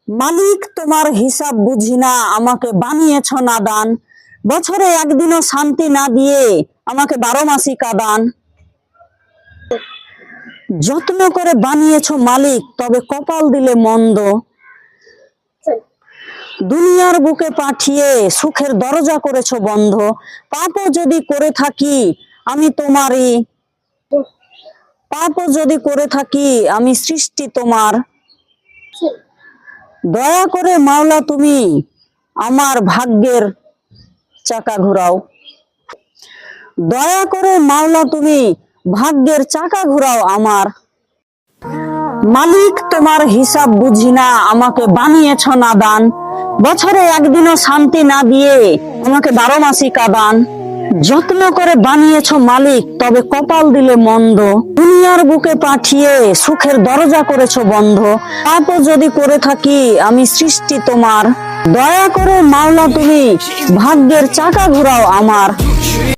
মালিক তোমার হিসাব বুঝি না, আমাকে বানিয়েছ নাদান। বছরে একদিনও শান্তি না দিয়ে আমাকে 12 মাসই কাঁদান। যত্ন করে বানিয়েছ মালিক, তবে কপাল দিলে মন্দ। দুনিয়ার বুকে পাঠিয়ে সুখের দরজা করেছ বন্ধ। পাপও যদি করে থাকি আমি তোমারই, পাপও যদি করে থাকি আমি সৃষ্টি তোমার। দয়া করে মাওলা তুমি আমার ভাগ্যের চাকা ঘুরাও। দয়া করে মাওলা তুমি ভাগ্যের চাকা ঘুরাও আমার। মালিক তোমার হিসাব বুঝি না, আমাকে বানিয়েছ নাদান। বছরে একদিনও শান্তি না দিয়ে আমাকে 12 মাসই কাঁদান। যত্ন করে বানিয়েছ মালিক, তবে কপাল দিলে মন্দ। দুনিয়ার বুকে পাঠিয়ে সুখের দরজা করেছ বন্ধ। পাপও যদি করে থাকি আমি সৃষ্টি তোমার। দয়া করে মাওলা তুমি ভাগ্যের চাকা ঘুরাও আমার।